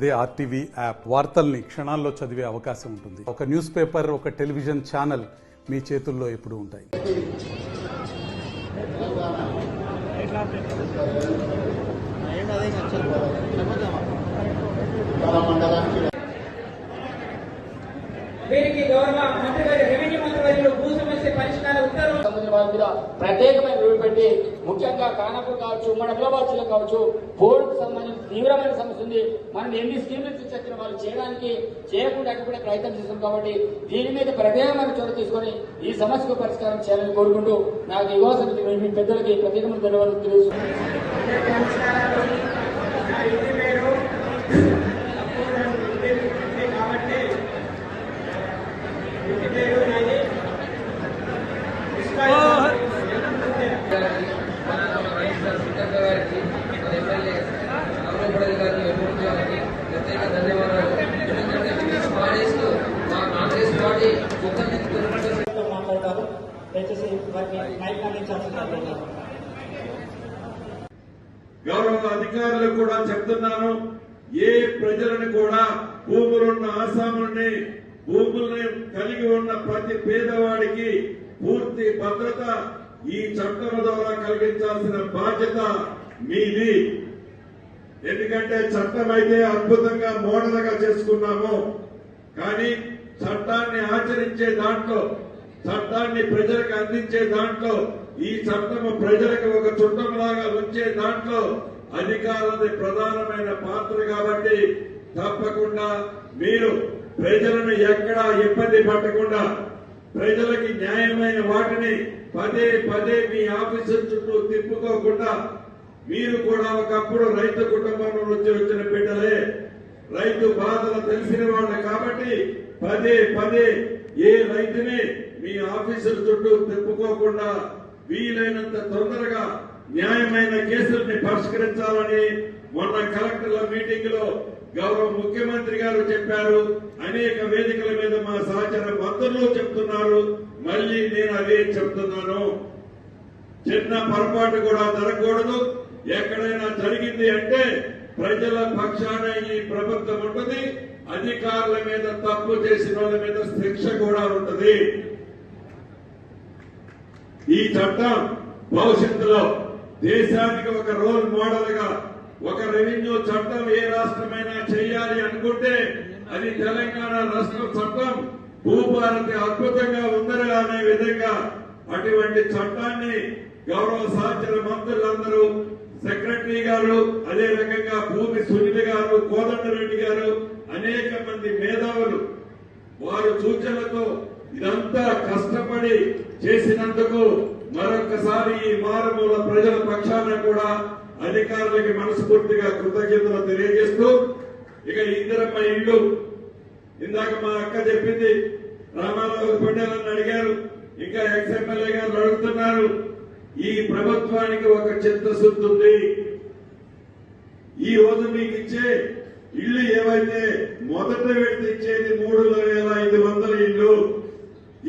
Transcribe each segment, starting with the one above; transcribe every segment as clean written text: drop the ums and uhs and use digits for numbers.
అదే RTV app వార్తల్ని క్షణాల్లో చదివే అవకాశం ఉంటుంది. ఒక న్యూస్ పేపర్, ఒక టెలివిజన్ ఛానల్ మీ చేతుల్లో ఎప్పుడూ ఉంటాయి. దీనికి గౌరవ మంత్రి గారి రెవెన్యూ మంత్రి గారు భూ సమస్య పరిష్కార ఉత్తర్వులు ప్రత్యేకమైన రివ్యూ పెట్టి ముఖ్యంగా కానపూర్ కావచ్చు, మన హైదరాబాద్ జిల్లా కావచ్చు, బోర్డుకు సంబంధించి తీవ్రమైన సమస్య ఉంది. మనం ఎన్ని స్కీమ్లు తెచ్చిన వాళ్ళు చేయకుండా అక్కడ ప్రయత్నం చేస్తాం. కాబట్టి దీని మీద ప్రత్యేకమైన చోటు తీసుకొని ఈ సమస్యకు పరిష్కారం చేయాలని కోరుకుంటూ నాకు యువ సమితి మీ పెద్దలకి ప్రత్యేకమైన ధన్యవాదాలు తెలుస్తున్నాను. గౌరవ అధికారులకు కూడా చెప్తున్నాను, ఏ ప్రజలను కూడా భూములున్న ఆసాములని, భూముల్ని కలిగి ఉన్న ప్రతి పేదవాడికి పూర్తి భద్రత ఈ చట్టం ద్వారా కలిగించాల్సిన బాధ్యత మీది. ఎందుకంటే చట్టం అయితే అద్భుతంగా మోడల్గా చేసుకున్నాము, కానీ చట్టాన్ని ఆచరించే దాంట్లో, చట్టాన్ని ప్రజలకు అందించే దాంట్లో, ఈ చట్టము ప్రజలకు ఒక చుట్టంలాగా ఉంచే దాంట్లో అధికారులది ప్రధానమైన పాత్ర. కాబట్టి తప్పకుండా మీరు ప్రజలను ఎక్కడా ఇబ్బంది పట్టకుండా, ప్రజలకి న్యాయమైన వాటిని పదే పదే మీ ఆఫీసుల చుట్టూ తిప్పుకోకుండా, మీరు కూడా ఒకప్పుడు రైతు కుటుంబంలో నుంచి వచ్చిన బిడ్డలే, రైతు బాధలు తెలిసిన వాళ్ళు. కాబట్టి పదే పదే ఏ రైతుని మీ ఆఫీసుల చుట్టూ తిప్పుకోకుండా వీలైనంత తొందరగా న్యాయమైన కేసుల్ని పరిష్కరించాలని మొన్న కలెక్టర్ల మీటింగ్ లో గౌరవ ముఖ్యమంత్రి గారు చెప్పారు. అనేక వేదికల మీద మా సహచర మంత్రులు చెప్తున్నారు. మళ్లీ నేను అదే చెప్తున్నాను, చిన్న పొరపాటు కూడా జరగకూడదు. ఎక్కడైనా జరిగింది అంటే ప్రజల పక్షాన ఈ ప్రభుత్వం ఉంటుంది. అధికారుల మీద, తప్పు చేసిన వాళ్ళ మీద శిక్ష కూడా ఉంటుంది. ఈ చట్టం భవిష్యత్తులో దేశానికి ఒక రోల్ మోడల్ గా, ఒక రెవెన్యూ చట్టం ఏ రాష్ట్రమైనా చేయాలి అనుకుంటే అది తెలంగాణ రాష్ట్ర చట్టం భూభారతి అద్భుతంగా ఉందరా అనే విధంగా అటువంటి చట్టాన్ని గౌరవ సహచర మంత్రులందరూ, సెక్రటరీ గారు, అదే రకంగా భూమి సునీల్ గారు, కోదండరెడ్డి గారు, అనేక మంది మేధావులు వారు సూచనలతో ఇదంతా కష్టపడి చేసినందుకు మరొకసారి ఈ మారుమూల ప్రజల పక్షాన కూడా అధికారులకి మనస్ఫూర్తిగా కృతజ్ఞతలు తెలియజేస్తూ, ఇక ఇందిరమ్మ ఇల్లు ఇందాక మా అక్క చెప్పింది, రామారావు పండాలని అడిగారు, ఇంకా ఎక్స్ఎమ్మెల్యే గారు అడుగుతున్నారు. ఈ ప్రభుత్వానికి ఒక చిత్తశుద్ధి ఉంది. ఈ రోజు మీకు ఇచ్చే ఇల్లు ఏవైతే మొదట విడత ఇచ్చేది 3,500 ఇల్లు,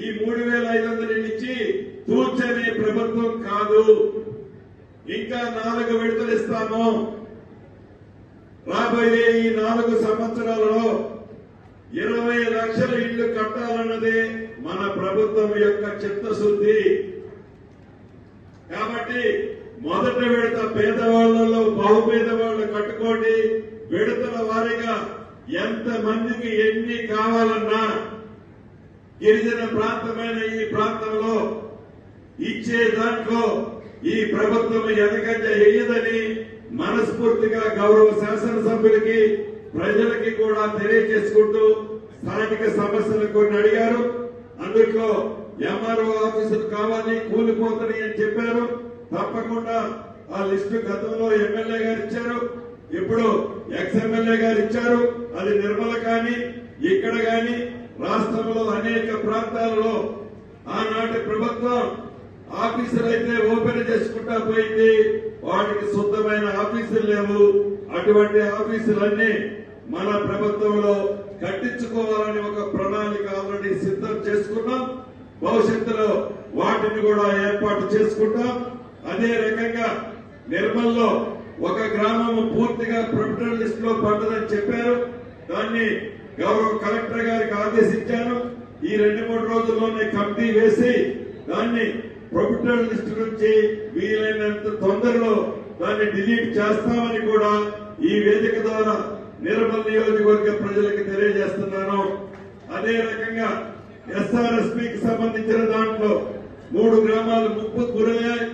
ఈ 3,500 ఇల్లు ఇచ్చి తూర్చని ప్రభుత్వం కాదు. ఇంకా 4 విడతలు ఇస్తాము. రాబోయే ఈ 4 సంవత్సరాలలో 20 లక్షల ఇళ్లు కట్టాలన్నదే మన ప్రభుత్వం యొక్క చిత్తశుద్ధి. కాబట్టి మొదట విడత పేదవాళ్లలో బహుపేదవాళ్లు కట్టుకోండి. విడతల వారీగా ఎంత మందికి ఎన్ని కావాలన్నా గిరిజన ప్రాంతమైన ఈ ప్రాంతంలో ఇచ్చే దాంట్లో ఈ ప్రభుత్వం ఎదగంట వేయదని మనస్ఫూర్తిగా గౌరవ శాసనసభ్యులకి, ప్రజలకి కూడా తెలియజేసుకుంటూ, స్థానిక సమస్యలు కొన్ని అడిగారు. అందులో ఎంఆర్ఓ ఆఫీసులు కావాలి, కూలిపోతాయి అని చెప్పారు. తప్పకుండా ఆ లిస్టు గతంలో ఎమ్మెల్యే గారు ఇచ్చారు, ఇప్పుడు ఎక్స్ఎమ్మెల్యే గారు ఇచ్చారు. అది నిర్మల కానీ, ఇక్కడ కానీ రాష్ట్రంలో అనేక ప్రాంతాలలో ఆనాటి ప్రభుత్వం ఆఫీసులు అయితే ఓపెన్ చేసుకుంటా పోయింది, వాటికి శుద్ధమైన ఆఫీసులు లేవు. అటువంటి ఆఫీసులన్నీ మన ప్రభుత్వంలో కట్టించుకోవాలని ఒక ప్రణాళిక ఆల్రెడీ సిద్ధం చేసుకున్నాం. భవిష్యత్తులో వాటిని కూడా ఏర్పాటు చేసుకుంటాం. అదే రకంగా నిర్మల్లో ఒక గ్రామం పూర్తిగా ప్రొఫెషనల్ లిస్ట్ లో పడ్డదని చెప్పారు. దాన్ని గౌరవ కలెక్టర్ గారికి ఆదేశించాను. ఈ 2-3 రోజుల్లోనే కమిటీ వేసి దాన్ని ప్రొఫెషనల్ లిస్ట్ నుంచి వీలైనంత తొందరలో దాన్ని డిలీట్ చేస్తామని కూడా ఈ వేదిక ద్వారా నిర్మల్ నియోజకవర్గ ప్రజలకు తెలియజేస్తున్నాను. అదే రకంగా ఎస్ఆర్ఎస్పీకి సంబంధించిన దాంట్లో 3 గ్రామాలు ముప్పుకు గురయ్యాయి.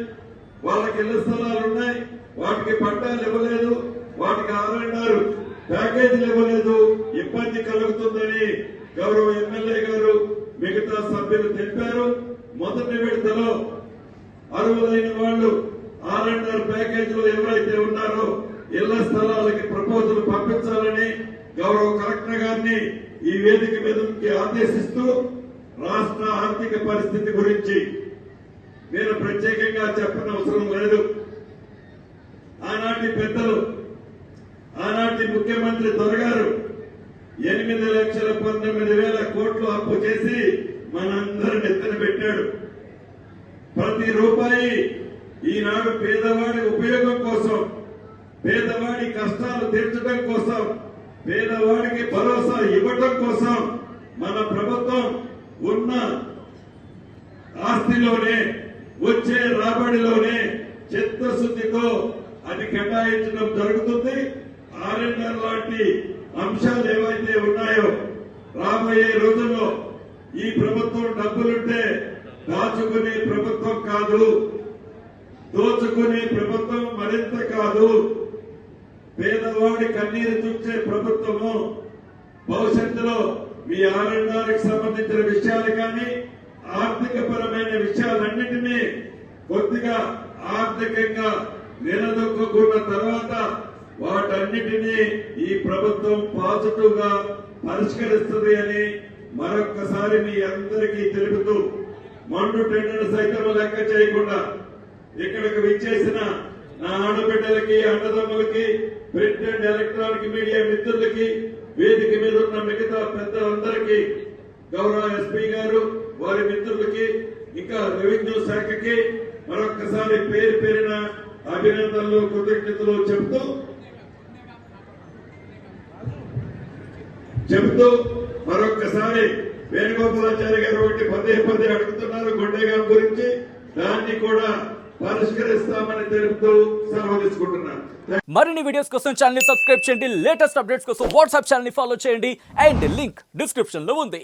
వాళ్ళకి ఇళ్ల స్థలాలు ఉన్నాయి, వాటికి పట్టాలు ఇవ్వలేదు, వాటికి ఆర్ఎన్ఆర్ ప్యాకేజీలు ఇవ్వలేదు, ఇబ్బంది కలుగుతుందని గౌరవ ఎమ్మెల్యే గారు మిగతా సభ్యులు తెలిపారు. మొదటి విడతలో అర్హులైన వాళ్ళు ఆర్ఎన్ఆర్ ప్యాకేజీలో ఎవరైతే ఉన్నారో ఇళ్ల స్థలాలకి ప్రపోజల్ పంపించాలని గౌరవ కలెక్టర్ గారిని ఈ వేదిక మీద నుంచి ఆదేశిస్తూ రాష్ట్ర ఆర్థిక పరిస్థితి గురించి నేను ప్రత్యేకంగా చెప్పనవసరం లేదు. ఆనాటి పెద్దలు, ఆనాటి ముఖ్యమంత్రి దొరగారు 8,19,000 కోట్లు అప్పు చేసి మనందరిని ఎత్తున పెట్టాడు. ప్రతి రూపాయి ఈనాడు పేదవాడి ఉపయోగం కోసం, పేదవాడి కష్టాలు తీర్చడం కోసం, పేదవాడికి భరోసా ఇవ్వడం కోసం మన ప్రభుత్వం ఉన్న ఆస్తిలోనే వచ్చే రాబడిలోనే చిత్తశుద్ధితో అది కేటాయించడం జరుగుతుంది. ఆర్ఎన్ఆర్ లాంటి అంశాలు ఏవైతే ఉన్నాయో రాబోయే రోజుల్లో ఈ ప్రభుత్వం డబ్బులుంటే దాచుకునే ప్రభుత్వం కాదు, దోచుకునే ప్రభుత్వం మరింత కాదు, పేదవాడి కన్నీరు చూచే ప్రభుత్వము. భవిష్యత్తులో మీ ఆర్ఎన్ఆర్కి సంబంధించిన విషయాలు కానీ ఆర్థిక పరమైన విషయాలన్నింటినీ కొద్దిగా ఆర్థికంగా నిలదొక్కున్న తర్వాత వాటన్నిటినీ ఈ ప్రభుత్వం పాజిటివ్ గా పరిష్కరిస్తుంది అని మరొక్కసారి మీ అందరికీ తెలుపుతూ, మండు టెండర్ సైతం లెక్క చేయకుండా ఇక్కడికి విచ్చేసిన నా ఆడబిడ్డలకి, అన్నదమ్ములకి, ప్రింట్ అండ్ ఎలక్ట్రానిక్ మీడియా మిత్రులకి, వేదిక మీద ఉన్న మిగతా పెద్దలందరికీ, గౌరవ ఎస్పీ గారు వారి మిత్రులకి, ఇంకా రెవెన్యూ శాఖకి మరొక్కసారి పేరు పేరిన అభినందనలు, కృతజ్ఞతలు చెబుతూ మరొక్కసారి వేణుగోపాలాచారి గారు ఒకటి పదే అడుగుతున్నారు గుండెగాం గురించి, దాన్ని కూడా పరిష్కరిస్తామని తెలుపుతూ సెలవు తీసుకుంటున్నాను. మరిన్ని వీడియోస్ కోసం ఛానల్ ని సబ్స్క్రైబ్ చేయండి, లేటెస్ట్ అప్డేట్స్ కోసం వాట్సాప్ ఛానల్ ని ఫాలో చేయండి అండ్ లింక్ డిస్క్రిప్షన్ లో ఉంది.